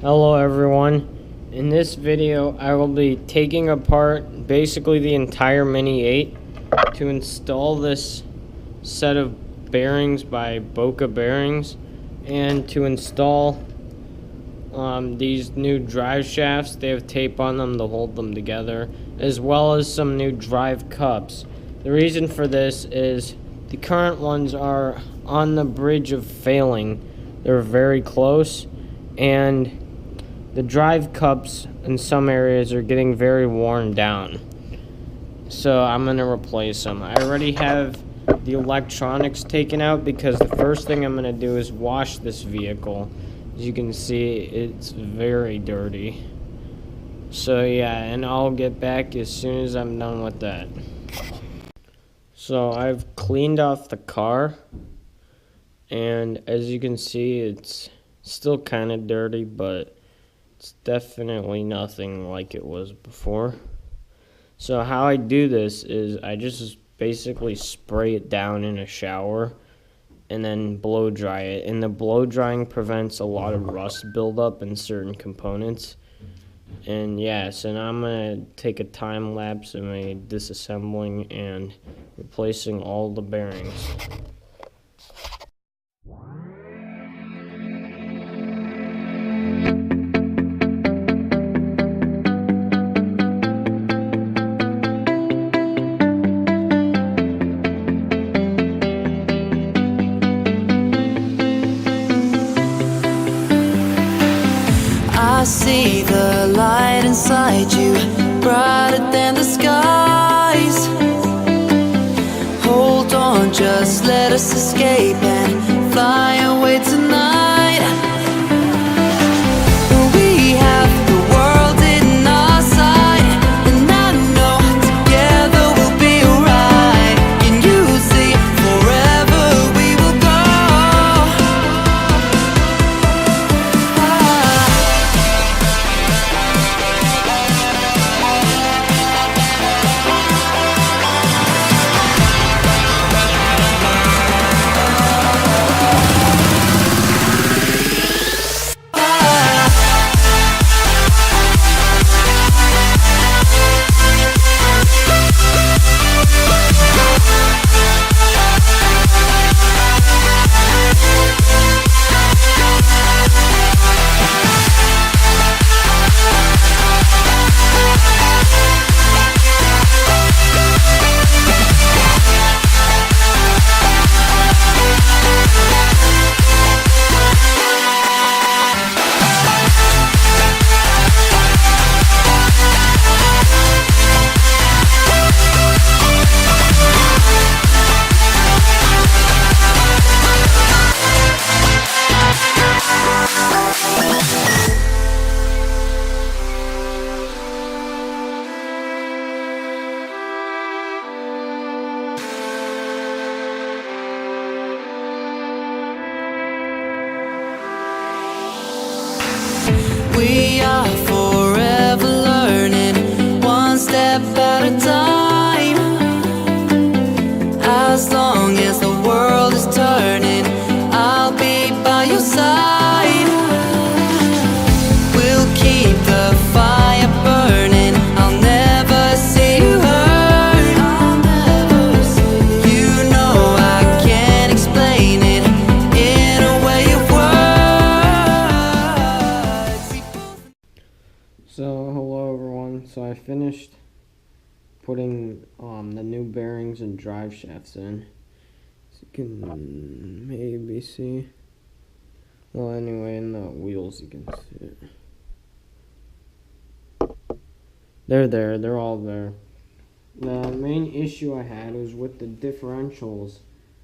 Hello everyone. In this video I will be taking apart basically the entire Mini 8 to install this set of bearings by Boca Bearings and to install these new drive shafts. They have tape on them to hold them together, as well as some new drive cups. The reason for this is the current ones are on the bridge of failing. They're very close, and the drive cups in some areas are getting very worn down. So I'm going to replace them. I already have the electronics taken out because the first thing I'm going to do is wash this vehicle. As you can see, it's very dirty. So yeah, and I'll get back as soon as I'm done with that. So I've cleaned off the car, and as you can see, it's still kind of dirty, but it's definitely nothing like it was before. So how I do this is I just basically spray it down in a shower and then blow dry it. And the blow drying prevents a lot of rust buildup in certain components. And yes, and I'm going to take a time lapse of me disassembling and replacing all the bearings. I see the light inside you, brighter than the skies. Hold on, just let us escape and fly away tonight. We have the world in our sight, and I know together we'll be alright. Can you see forever we will go? We are forever learning, one step at a time. As long as the world is turning, I'll be by your side. We'll keep the fire burning, I'll never see you hurt. You know I can't explain it in a way of words. So hello everyone. So I finished putting the new bearings and drive shafts in. So you can maybe see. Well, anyway, in the wheels you can see it. They're there. They're all there. The main issue I had was with the differentials.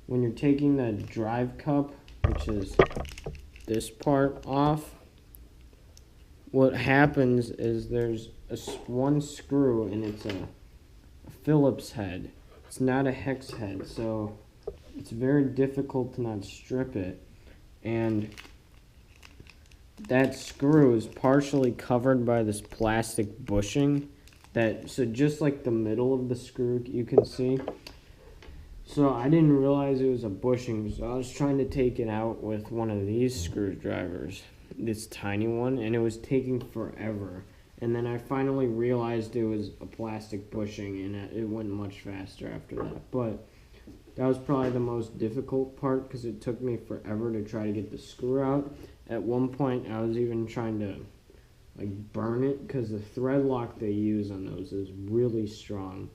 When you're taking the drive cup, which is this part, off, what happens is there's one screw, and it's a Phillips head. It's not a hex head, so it's very difficult to not strip it. And that screw is partially covered by this plastic bushing. So just like the middle of the screw you can see. So I didn't realize it was a bushing, so I was trying to take it out with one of these screwdrivers. this tiny one, and it was taking forever. And then I finally realized it was a plastic bushing, and it went much faster after that. But that was probably the most difficult part because it took me forever to try to get the screw out. At one point, I was even trying to burn it because the thread lock they use on those is really strong.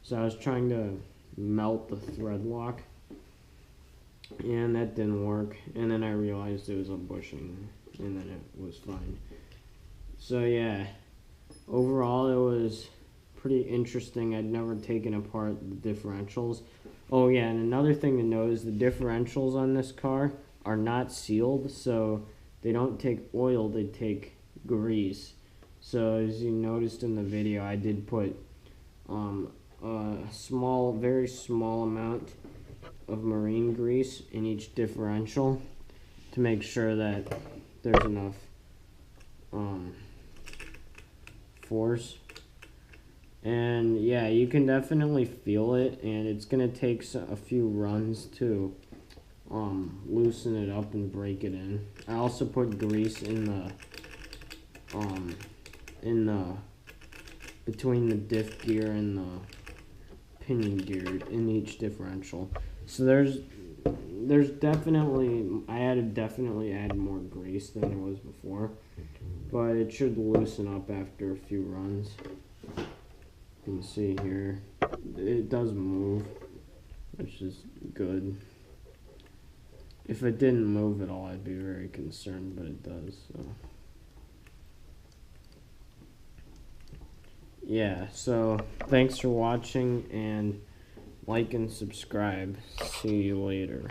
So I was trying to melt the thread lock, and that didn't work. And then I realized it was a bushing, and then it was fine. So yeah, overall it was pretty interesting. I'd never taken apart the differentials. Oh yeah, and another thing to note is the differentials on this car are not sealed, so they don't take oil, they take grease. So as you noticed in the video, I did put a very small amount of marine grease in each differential to make sure that there's enough force. And yeah, you can definitely feel it, and it's gonna take a few runs to loosen it up and break it in. I also put grease in the between the diff gear and the pinion gear in each differential. So there's definitely, definitely added more grease than there was before, but it should loosen up after a few runs. You can see here, it does move, which is good. If it didn't move at all, I'd be very concerned, but it does, so. Yeah, so thanks for watching, and like and subscribe. See you later.